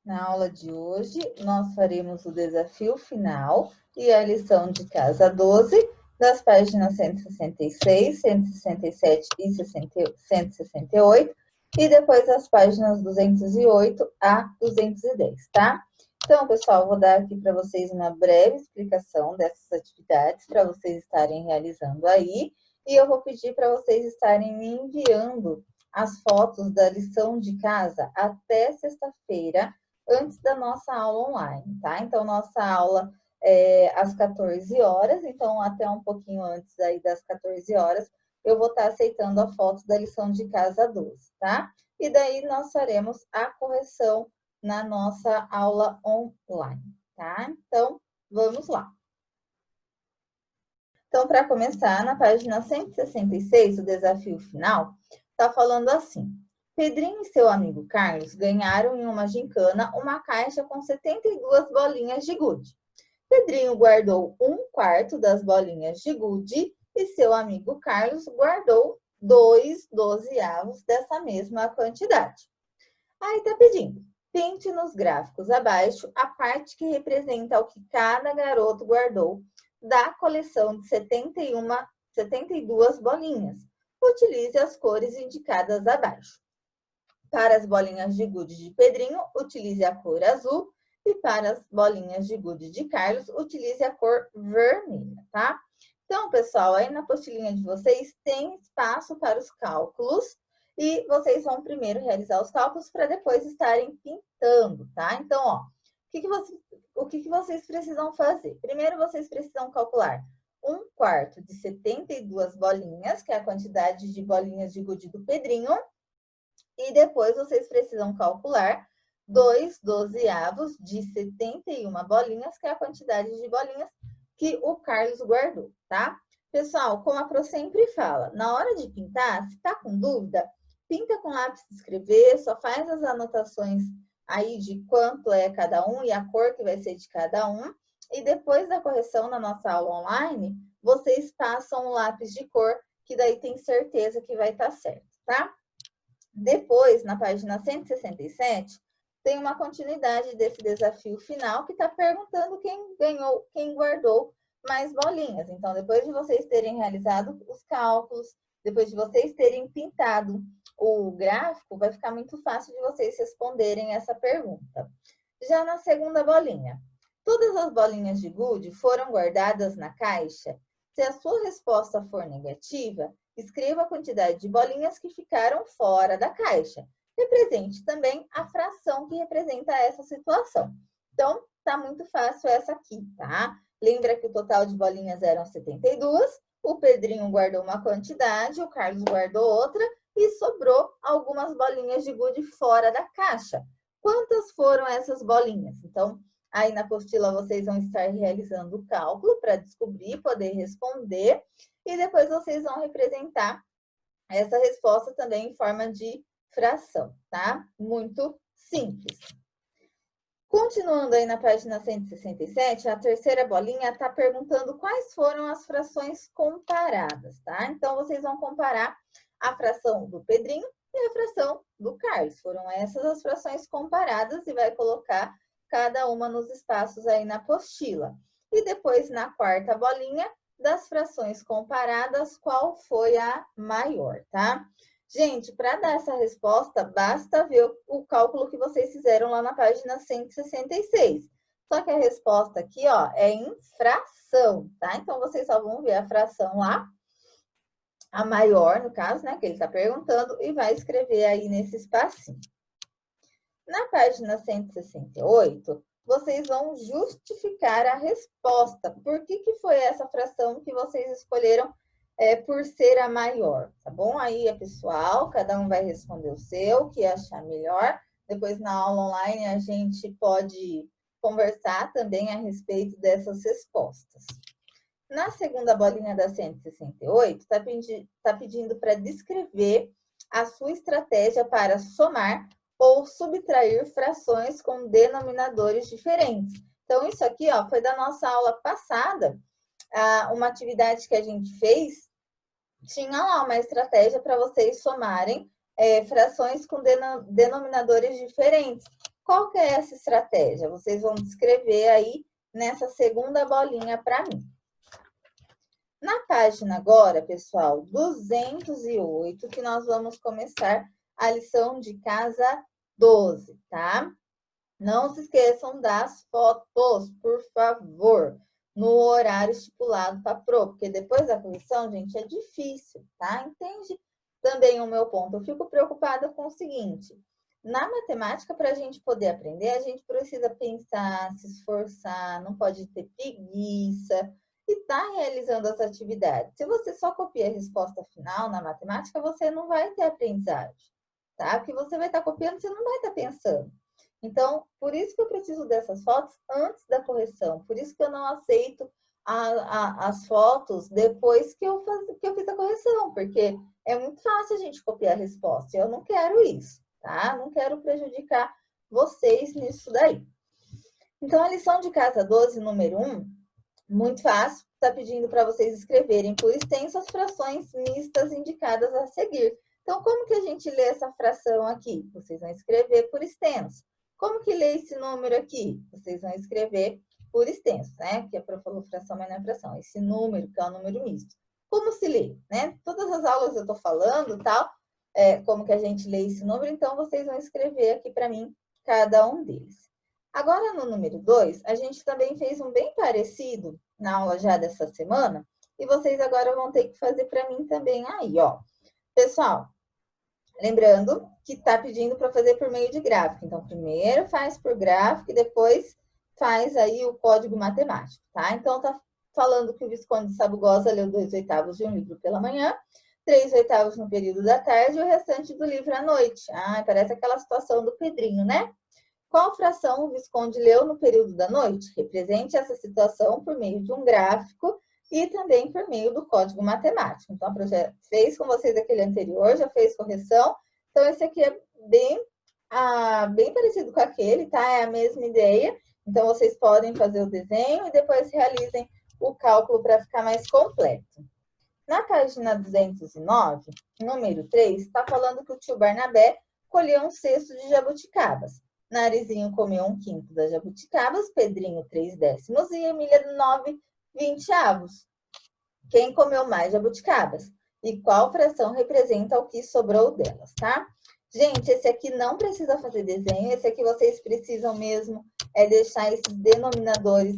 Na aula de hoje, nós faremos o desafio final e a lição de casa 12, das páginas 166, 167 e 168, e depois as páginas 208 a 210, tá? Então, pessoal, vou dar aqui para vocês uma breve explicação dessas atividades para vocês estarem realizando aí, e eu vou pedir para vocês estarem me enviando as fotos da lição de casa até sexta-feira, antes da nossa aula online, tá? Então, nossa aula é às 14 horas, então até um pouquinho antes aí das 14 horas, eu vou estar aceitando a foto da lição de casa 12, tá? E daí nós faremos a correção na nossa aula online, tá? Então, vamos lá. Então, para começar, na página 166, o desafio final, está falando assim: Pedrinho e seu amigo Carlos ganharam em uma gincana uma caixa com 72 bolinhas de gude. Pedrinho guardou 1/4 das bolinhas de gude e seu amigo Carlos guardou 2/12 dessa mesma quantidade. Aí está pedindo: pinte nos gráficos abaixo a parte que representa o que cada garoto guardou da coleção de 72 bolinhas. Utilize as cores indicadas abaixo. Para as bolinhas de gude de Pedrinho, utilize a cor azul. E para as bolinhas de gude de Carlos, utilize a cor vermelha, tá? Então, pessoal, aí na apostilinha de vocês tem espaço para os cálculos. E vocês vão primeiro realizar os cálculos para depois estarem pintando, tá? Então, ó, o que vocês precisam fazer? Primeiro, vocês precisam calcular 1/4 de 72 bolinhas, que é a quantidade de bolinhas de gude do Pedrinho. E depois vocês precisam calcular 2/12 de 71 bolinhas, que é a quantidade de bolinhas que o Carlos guardou, tá? Pessoal, como a Pro sempre fala, na hora de pintar, se tá com dúvida, pinta com lápis de escrever, só faz as anotações aí de quanto é cada um e a cor que vai ser de cada um. E depois da correção na nossa aula online, vocês passam o lápis de cor, que daí tem certeza que vai estar certo, tá? Depois, na página 167, tem uma continuidade desse desafio final que está perguntando quem ganhou, quem guardou mais bolinhas. Então, depois de vocês terem realizado os cálculos, depois de vocês terem pintado o gráfico, vai ficar muito fácil de vocês responderem essa pergunta. Já na segunda bolinha, todas as bolinhas de gude foram guardadas na caixa? Se a sua resposta for negativa, escreva a quantidade de bolinhas que ficaram fora da caixa. Represente também a fração que representa essa situação. Então, tá muito fácil essa aqui, tá? Lembra que o total de bolinhas eram 72, o Pedrinho guardou uma quantidade, o Carlos guardou outra e sobrou algumas bolinhas de gude fora da caixa. Quantas foram essas bolinhas? Então, aí na apostila vocês vão estar realizando o cálculo para descobrir, poder responder. E depois vocês vão representar essa resposta também em forma de fração, tá? Muito simples. Continuando aí na página 167, a terceira bolinha está perguntando quais foram as frações comparadas, tá? Então, vocês vão comparar a fração do Pedrinho e a fração do Carlos. Foram essas as frações comparadas e vai colocar cada uma nos espaços aí na apostila. E depois, na quarta bolinha, das frações comparadas, qual foi a maior, tá? Gente, para dar essa resposta, basta ver o cálculo que vocês fizeram lá na página 166. Só que a resposta aqui, ó, é em fração, tá? Então, vocês só vão ver a fração lá, a maior, no caso, né, que ele está perguntando, e vai escrever aí nesse espacinho. Na página 168, vocês vão justificar a resposta. Por que foi essa fração que vocês escolheram por ser a maior, tá bom? Aí é pessoal, cada um vai responder o seu, que achar melhor. Depois, na aula online, a gente pode conversar também a respeito dessas respostas. Na segunda bolinha da 168, está pedindo para descrever a sua estratégia para somar ou subtrair frações com denominadores diferentes. Então, isso aqui, ó, foi da nossa aula passada, uma atividade que a gente fez, tinha lá uma estratégia para vocês somarem frações com denominadores diferentes. Qual que é essa estratégia? Vocês vão descrever aí nessa segunda bolinha para mim. Na página agora, pessoal, 208, que nós vamos começar a lição de casa 12, tá? Não se esqueçam das fotos, por favor, no horário estipulado para pro, porque depois da correção, gente, é difícil, tá? Entende também o meu ponto? Eu fico preocupada com o seguinte: na matemática, para a gente poder aprender, a gente precisa pensar, se esforçar, não pode ter preguiça e tá realizando as atividades. Se você só copia a resposta final na matemática, você não vai ter aprendizagem, tá? Porque você vai estar copiando, você não vai estar pensando. Então, por isso que eu preciso dessas fotos antes da correção. Por isso que eu não aceito as fotos depois que eu fiz a correção, porque é muito fácil a gente copiar a resposta. Eu não quero isso, tá? Não quero prejudicar vocês nisso daí. Então, a lição de casa 12, número 1, muito fácil, está pedindo para vocês escreverem por extenso as frações mistas indicadas a seguir. Então, como que a gente lê essa fração aqui? Vocês vão escrever por extenso. Como que lê esse número aqui? Vocês vão escrever por extenso, né? Que a prof falou fração, mas não é fração. Esse número, que é um número misto. Como se lê, né? Todas as aulas eu estou falando, tal, como que a gente lê esse número, então vocês vão escrever aqui para mim cada um deles. Agora, no número 2, a gente também fez um bem parecido na aula já dessa semana, e vocês agora vão ter que fazer para mim também aí, ó. Pessoal, lembrando que está pedindo para fazer por meio de gráfico. Então, primeiro faz por gráfico e depois faz aí o código matemático, tá? Então, tá falando que o Visconde Sabugosa leu 2/8 de um livro pela manhã, 3/8 no período da tarde e o restante do livro à noite. Ah, parece aquela situação do Pedrinho, né? Qual fração o Visconde leu no período da noite? Represente essa situação por meio de um gráfico e também por meio do código matemático. Então, a projeto fez com vocês aquele anterior, já fez correção. Então, esse aqui é bem parecido com aquele, tá? É a mesma ideia. Então, vocês podem fazer o desenho e depois realizem o cálculo para ficar mais completo. Na página 209, número 3, está falando que o tio Barnabé colheu um cesto de jabuticabas. Narizinho comeu 1/5 das jabuticabas, Pedrinho 3/10 e Emília 9/20. Quem comeu mais jabuticabas? E qual fração representa o que sobrou delas, tá? Gente, esse aqui não precisa fazer desenho, esse aqui vocês precisam mesmo deixar esses denominadores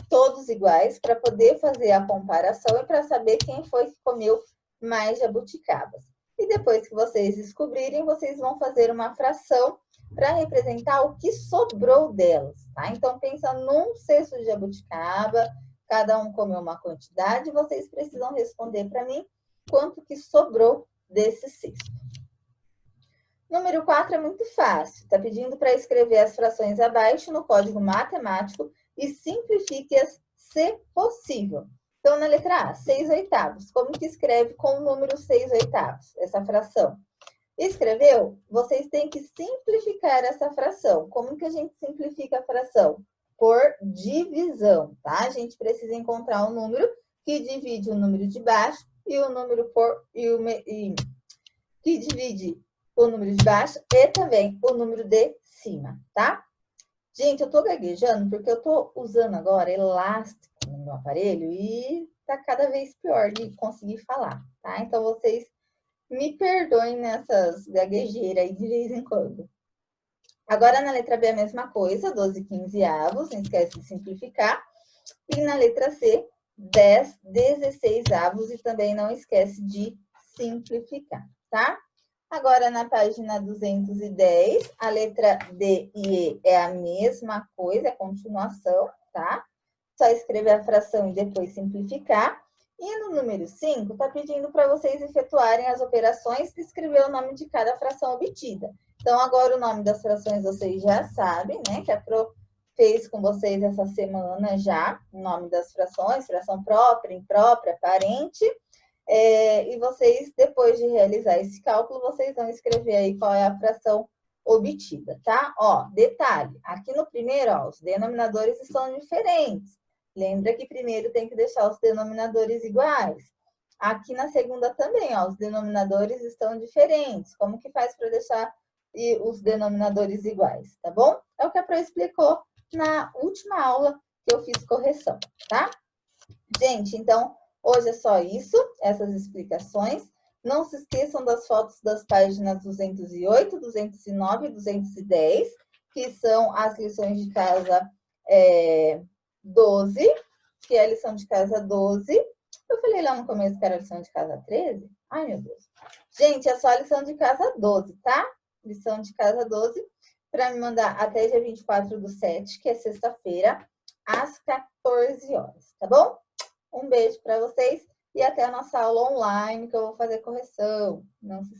todos iguais para poder fazer a comparação e para saber quem foi que comeu mais jabuticabas. E depois que vocês descobrirem, vocês vão fazer uma fração para representar o que sobrou delas, tá? Então, pensa num cesto de jabuticaba, cada um comeu uma quantidade, vocês precisam responder para mim quanto que sobrou desse cesto. Número 4 é muito fácil, está pedindo para escrever as frações abaixo no código matemático e simplifique-as se possível. Então, na letra A, 6/8. Como que escreve com o número 6/8, essa fração? Escreveu? Vocês têm que simplificar essa fração. Como que a gente simplifica a fração? Por divisão, tá? A gente precisa encontrar um número que divide o número de baixo e o número que divide o número de baixo e também o número de cima, tá? Gente, eu tô gaguejando porque eu tô usando agora elástico no meu aparelho e tá cada vez pior de conseguir falar, tá? Então, vocês me perdoem nessas gaguejeiras aí de vez em quando. Agora, na letra B, a mesma coisa, 12/15, não esquece de simplificar. E na letra C, 10/16 e também não esquece de simplificar, tá? Agora, na página 210, a letra D e E é a mesma coisa, é continuação, tá? Só escrever a fração e depois simplificar. E no número 5, está pedindo para vocês efetuarem as operações e escrever o nome de cada fração obtida. Então, agora o nome das frações vocês já sabem, né? Que a Pro fez com vocês essa semana já, o nome das frações, fração própria, imprópria, parente. E vocês, depois de realizar esse cálculo, vocês vão escrever aí qual é a fração obtida, tá? Ó, detalhe, aqui no primeiro, ó, os denominadores estão diferentes. Lembra que primeiro tem que deixar os denominadores iguais. Aqui na segunda também, ó, os denominadores estão diferentes. Como que faz para deixar e os denominadores iguais, tá bom? É o que a Pro explicou na última aula que eu fiz correção, tá? Gente, então, hoje é só isso, essas explicações. Não se esqueçam das fotos das páginas 208, 209 e 210, que são as lições de casa 12, que é a lição de casa 12. Eu falei lá no começo que era a lição de casa 13? Ai, meu Deus. Gente, é só a lição de casa 12, tá? Lição de casa 12, para me mandar até dia 24/7, que é sexta-feira, às 14 horas, tá bom? Um beijo para vocês e até a nossa aula online, que eu vou fazer correção. Não se